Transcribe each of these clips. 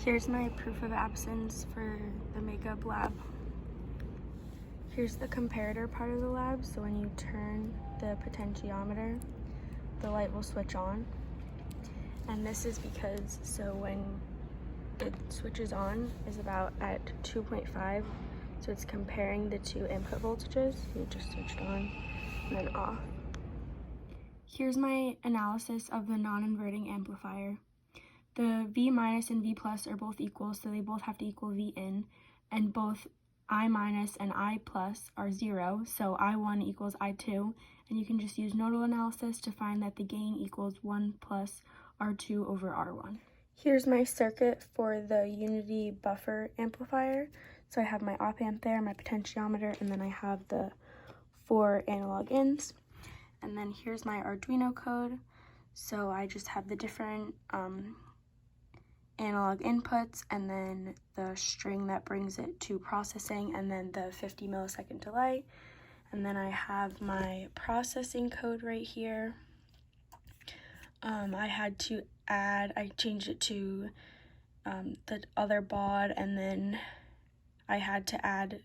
Here's my proof of absence for the makeup lab. Here's the comparator part of the lab. So when you turn the potentiometer, the light will switch on. And this is because, so when it switches on is about at 2.5. So it's comparing the two input voltages. You just switched on and then off. Here's my analysis of the non-inverting amplifier. The V minus and V plus are both equal, so they both have to equal V in, and both I minus and I plus are 0, so I1 equals I2, and you can just use nodal analysis to find that the gain equals 1 plus R2 over R1. Here's my circuit for the unity buffer amplifier. So I have my op amp there, my potentiometer, and then I have the 4 analog ins. And then here's my Arduino code. So I just have the different analog inputs, and then the string that brings it to processing, and then the 50 millisecond delay. And then I have my processing code right here. I changed it to the other baud, and then I had to add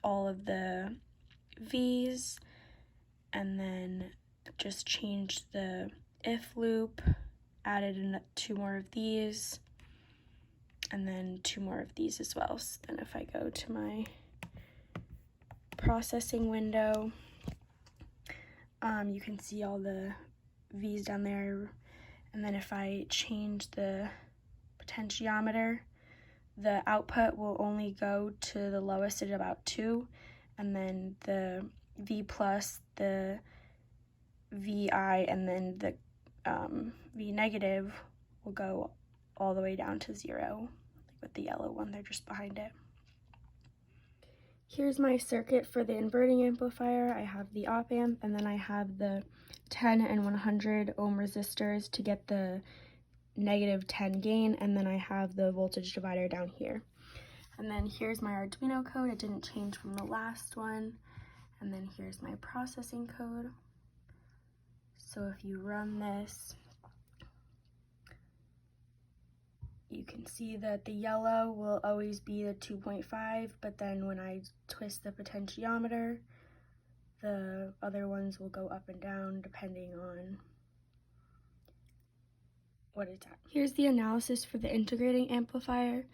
all of the V's, and then just changed the if loop, added in 2 more of these, and then 2 more of these as well. So then if I go to my processing window, you can see all the V's down there. And then if I change the potentiometer, the output will only go to the lowest at about 2, and then the V plus, the VI, and then the V negative will go all the way down to 0, like with the yellow one, they're just behind it. Here's my circuit for the inverting amplifier. I have the op amp, and then I have the 10 and 100 ohm resistors to get the negative 10 gain, and then I have the voltage divider down here. And then here's my Arduino code. It didn't change from the last one. And then here's my processing code. So if you run this, you can see that the yellow will always be the 2.5, but then when I twist the potentiometer, the other ones will go up and down depending on what it's at. Here's the analysis for the integrating amplifier.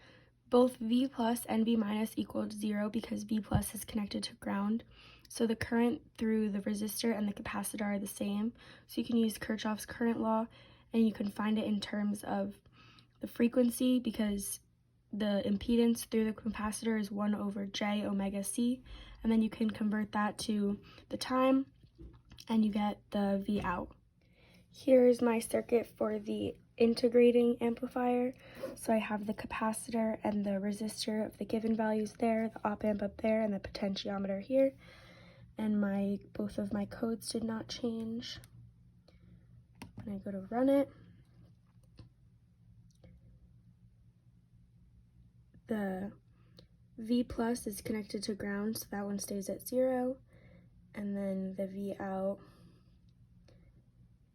Both V plus and V minus equaled 0 because V plus is connected to ground. So the current through the resistor and the capacitor are the same. So you can use Kirchhoff's current law, and you can find it in terms of the frequency, because the impedance through the capacitor is 1 over J omega C, and then you can convert that to the time, and you get the V out. Here's my circuit for the integrating amplifier. So I have the capacitor and the resistor of the given values there, the op amp up there, and the potentiometer here. And both of my codes did not change. When I go to run it, the V plus is connected to ground, so that one stays at 0, and then the V out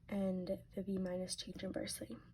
and the V minus change inversely.